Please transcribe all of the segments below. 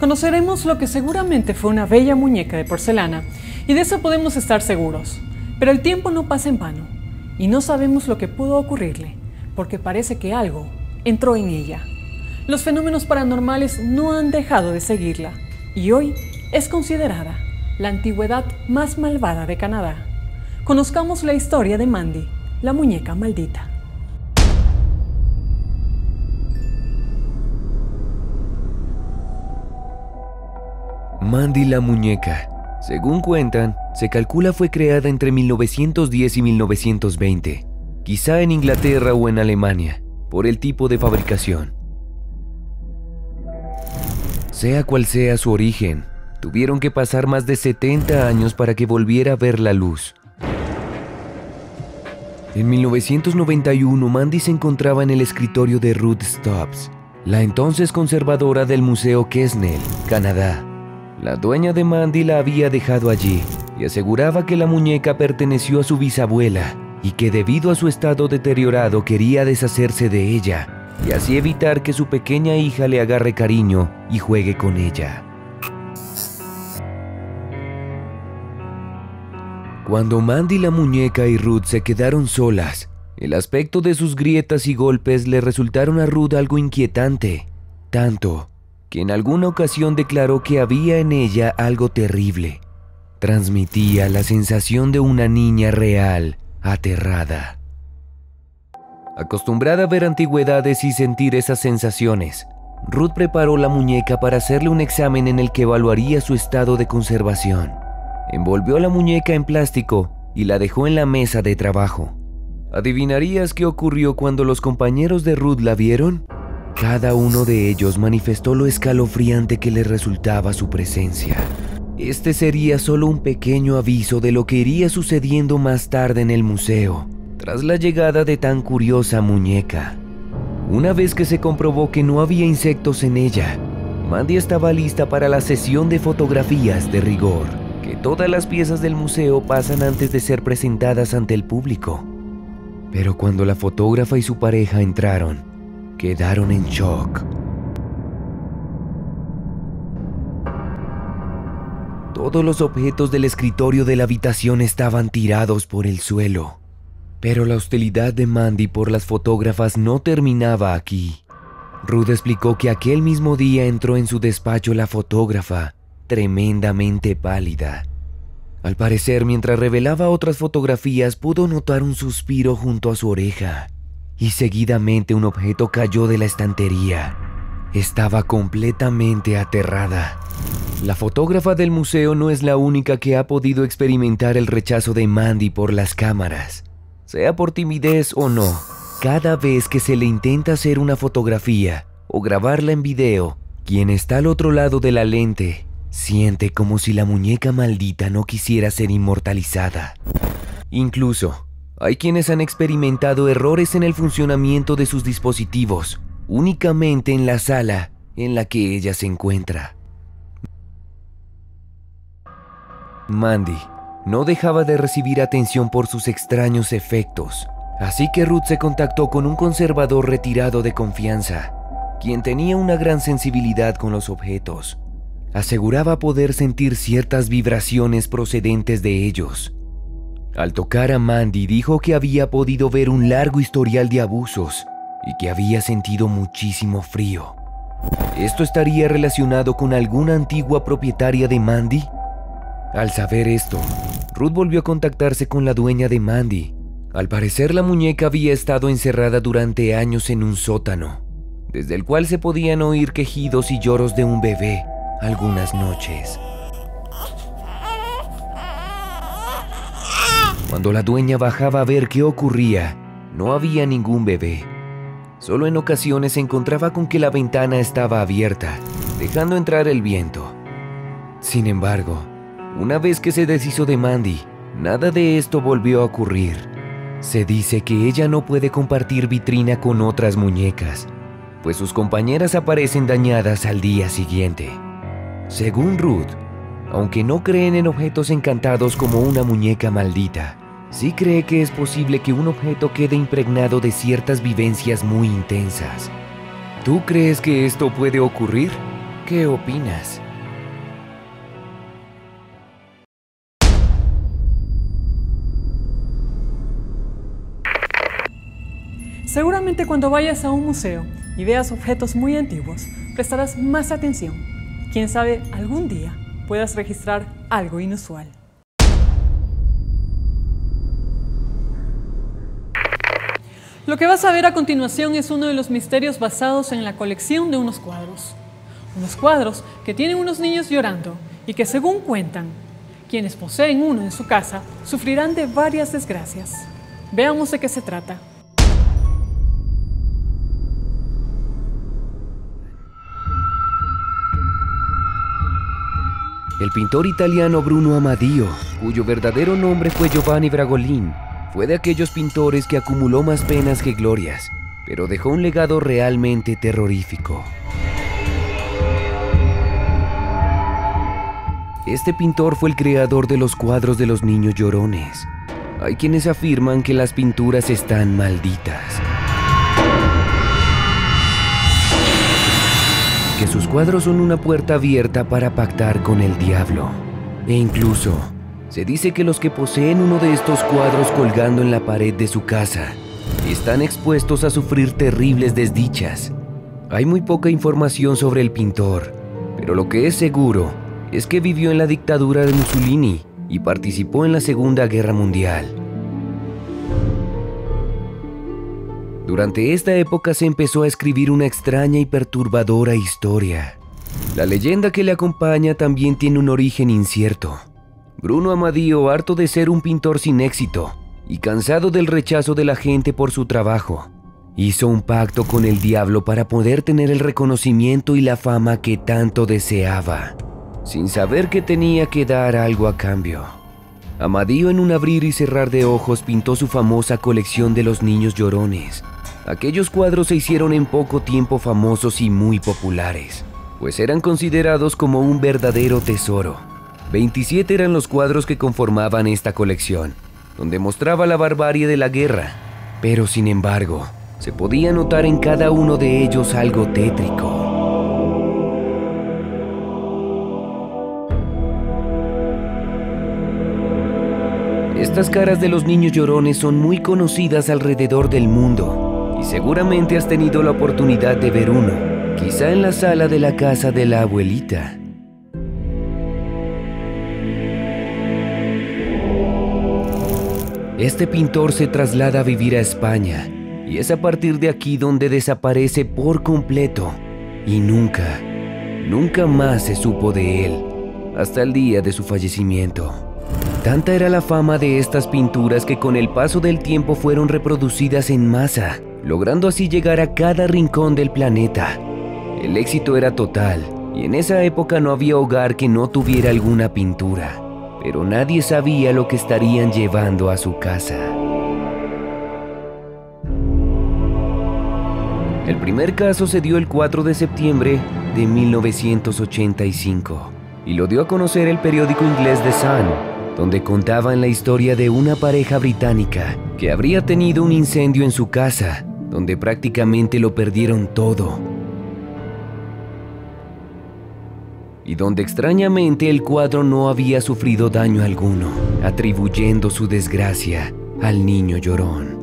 Conoceremos lo que seguramente fue una bella muñeca de porcelana, y de eso podemos estar seguros. Pero el tiempo no pasa en vano, y no sabemos lo que pudo ocurrirle, porque parece que algo entró en ella. Los fenómenos paranormales no han dejado de seguirla, y hoy es considerada la antigüedad más malvada de Canadá. Conozcamos la historia de Mandy, la muñeca maldita. Mandy la muñeca, según cuentan, se calcula fue creada entre 1910 y 1920, quizá en Inglaterra o en Alemania, por el tipo de fabricación. Sea cual sea su origen, tuvieron que pasar más de 70 años para que volviera a ver la luz. En 1991, Mandy se encontraba en el escritorio de Ruth Stubbs, la entonces conservadora del Museo Quesnel, Canadá. La dueña de Mandy la había dejado allí y aseguraba que la muñeca perteneció a su bisabuela y que debido a su estado deteriorado quería deshacerse de ella y así evitar que su pequeña hija le agarre cariño y juegue con ella. Cuando Mandy la muñeca y Ruth se quedaron solas, el aspecto de sus grietas y golpes le resultaron a Ruth algo inquietante, tanto que en alguna ocasión declaró que había en ella algo terrible. Transmitía la sensación de una niña real, aterrada. Acostumbrada a ver antigüedades y sentir esas sensaciones, Ruth preparó la muñeca para hacerle un examen en el que evaluaría su estado de conservación. Envolvió la muñeca en plástico y la dejó en la mesa de trabajo. ¿Adivinarías qué ocurrió cuando los compañeros de Ruth la vieron? Cada uno de ellos manifestó lo escalofriante que les resultaba su presencia. Este sería solo un pequeño aviso de lo que iría sucediendo más tarde en el museo, tras la llegada de tan curiosa muñeca. Una vez que se comprobó que no había insectos en ella, Mandy estaba lista para la sesión de fotografías de rigor, que todas las piezas del museo pasan antes de ser presentadas ante el público. Pero cuando la fotógrafa y su pareja entraron, quedaron en shock. Todos los objetos del escritorio de la habitación estaban tirados por el suelo. Pero la hostilidad de Mandy por las fotógrafas no terminaba aquí. Ruth explicó que aquel mismo día entró en su despacho la fotógrafa, tremendamente pálida. Al parecer, mientras revelaba otras fotografías, pudo notar un suspiro junto a su oreja. Y seguidamente un objeto cayó de la estantería. Estaba completamente aterrada. La fotógrafa del museo no es la única que ha podido experimentar el rechazo de Mandy por las cámaras. Sea por timidez o no, cada vez que se le intenta hacer una fotografía o grabarla en video, quien está al otro lado de la lente siente como si la muñeca maldita no quisiera ser inmortalizada. Incluso, hay quienes han experimentado errores en el funcionamiento de sus dispositivos, únicamente en la sala en la que ella se encuentra. Mandy no dejaba de recibir atención por sus extraños efectos, así que Ruth se contactó con un conservador retirado de confianza, quien tenía una gran sensibilidad con los objetos. Aseguraba poder sentir ciertas vibraciones procedentes de ellos. Al tocar a Mandy, dijo que había podido ver un largo historial de abusos y que había sentido muchísimo frío. ¿Esto estaría relacionado con alguna antigua propietaria de Mandy? Al saber esto, Ruth volvió a contactarse con la dueña de Mandy. Al parecer, la muñeca había estado encerrada durante años en un sótano, desde el cual se podían oír quejidos y lloros de un bebé algunas noches. Cuando la dueña bajaba a ver qué ocurría, no había ningún bebé. Solo en ocasiones se encontraba con que la ventana estaba abierta, dejando entrar el viento. Sin embargo, una vez que se deshizo de Mandy, nada de esto volvió a ocurrir. Se dice que ella no puede compartir vitrina con otras muñecas, pues sus compañeras aparecen dañadas al día siguiente. Según Ruth, aunque no creen en objetos encantados como una muñeca maldita, sí cree que es posible que un objeto quede impregnado de ciertas vivencias muy intensas. ¿Tú crees que esto puede ocurrir? ¿Qué opinas? Seguramente cuando vayas a un museo y veas objetos muy antiguos, prestarás más atención. Quién sabe, algún día puedas registrar algo inusual. Lo que vas a ver a continuación es uno de los misterios basados en la colección de unos cuadros. Unos cuadros que tienen unos niños llorando y que, según cuentan, quienes poseen uno en su casa sufrirán de varias desgracias. Veamos de qué se trata. El pintor italiano Bruno Amadio, cuyo verdadero nombre fue Giovanni Bragolin, fue de aquellos pintores que acumuló más penas que glorias, pero dejó un legado realmente terrorífico. Este pintor fue el creador de los cuadros de los niños llorones. Hay quienes afirman que las pinturas están malditas, que sus cuadros son una puerta abierta para pactar con el diablo. E incluso, se dice que los que poseen uno de estos cuadros colgando en la pared de su casa están expuestos a sufrir terribles desdichas. Hay muy poca información sobre el pintor, pero lo que es seguro es que vivió en la dictadura de Mussolini y participó en la Segunda Guerra Mundial. Durante esta época se empezó a escribir una extraña y perturbadora historia. La leyenda que le acompaña también tiene un origen incierto. Bruno Amadio, harto de ser un pintor sin éxito y cansado del rechazo de la gente por su trabajo, hizo un pacto con el diablo para poder tener el reconocimiento y la fama que tanto deseaba, sin saber que tenía que dar algo a cambio. Amadio, en un abrir y cerrar de ojos, pintó su famosa colección de los niños llorones. Aquellos cuadros se hicieron en poco tiempo famosos y muy populares, pues eran considerados como un verdadero tesoro. 27 eran los cuadros que conformaban esta colección, donde mostraba la barbarie de la guerra, pero sin embargo, se podía notar en cada uno de ellos algo tétrico. Estas caras de los niños llorones son muy conocidas alrededor del mundo, y seguramente has tenido la oportunidad de ver uno, quizá en la sala de la casa de la abuelita. Este pintor se traslada a vivir a España, y es a partir de aquí donde desaparece por completo, y nunca más se supo de él, hasta el día de su fallecimiento. Tanta era la fama de estas pinturas que con el paso del tiempo fueron reproducidas en masa, logrando así llegar a cada rincón del planeta. El éxito era total, y en esa época no había hogar que no tuviera alguna pintura, pero nadie sabía lo que estarían llevando a su casa. El primer caso se dio el 4 de septiembre de 1985, y lo dio a conocer el periódico inglés The Sun, donde contaban la historia de una pareja británica que habría tenido un incendio en su casa, donde prácticamente lo perdieron todo, y donde extrañamente el cuadro no había sufrido daño alguno, atribuyendo su desgracia al niño llorón.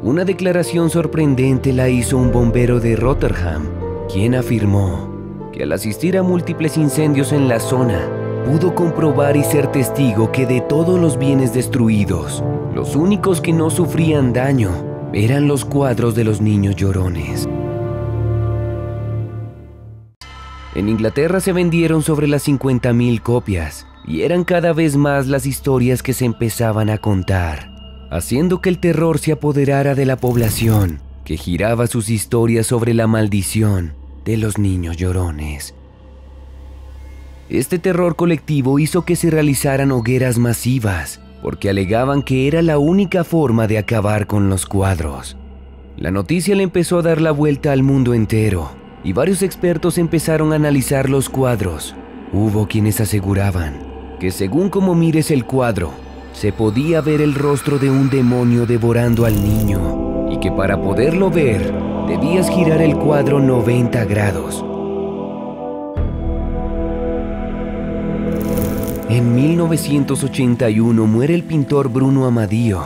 Una declaración sorprendente la hizo un bombero de Rotterdam, quien afirmó que al asistir a múltiples incendios en la zona, pudo comprobar y ser testigo que de todos los bienes destruidos, los únicos que no sufrían daño eran los cuadros de los niños llorones. En Inglaterra se vendieron sobre las 50.000 copias, y eran cada vez más las historias que se empezaban a contar, haciendo que el terror se apoderara de la población, que giraba sus historias sobre la maldición de los niños llorones. Este terror colectivo hizo que se realizaran hogueras masivas, porque alegaban que era la única forma de acabar con los cuadros. La noticia le empezó a dar la vuelta al mundo entero, y varios expertos empezaron a analizar los cuadros. Hubo quienes aseguraban que según como mires el cuadro, se podía ver el rostro de un demonio devorando al niño, y que para poderlo ver, debías girar el cuadro 90 grados. En 1981 muere el pintor Bruno Amadío,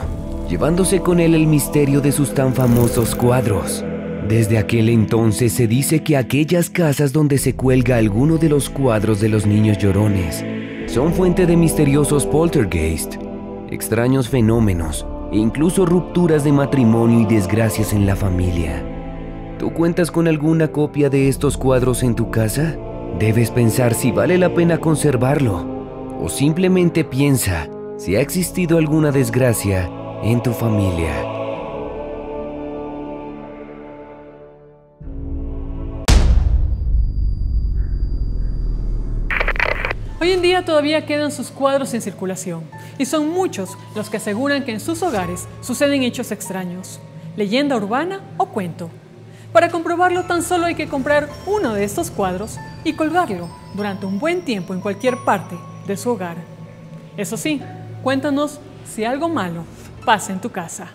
llevándose con él el misterio de sus tan famosos cuadros. Desde aquel entonces se dice que aquellas casas donde se cuelga alguno de los cuadros de los niños llorones son fuente de misteriosos poltergeist, extraños fenómenos e incluso rupturas de matrimonio y desgracias en la familia. ¿Tú cuentas con alguna copia de estos cuadros en tu casa? Debes pensar si vale la pena conservarlo, o simplemente piensa si ha existido alguna desgracia en tu familia. Hoy en día todavía quedan sus cuadros en circulación, y son muchos los que aseguran que en sus hogares suceden hechos extraños, leyenda urbana o cuento. Para comprobarlo tan solo hay que comprar uno de estos cuadros y colgarlo durante un buen tiempo en cualquier parte de su hogar. Eso sí, cuéntanos si algo malo pasa en tu casa.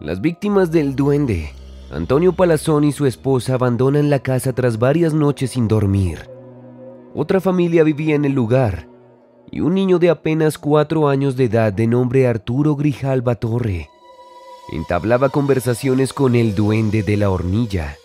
Las víctimas del duende. Antonio Palazón y su esposa abandonan la casa tras varias noches sin dormir. Otra familia vivía en el lugar, y un niño de apenas 4 años de edad de nombre Arturo Grijalva Torre entablaba conversaciones con el duende de la hornilla.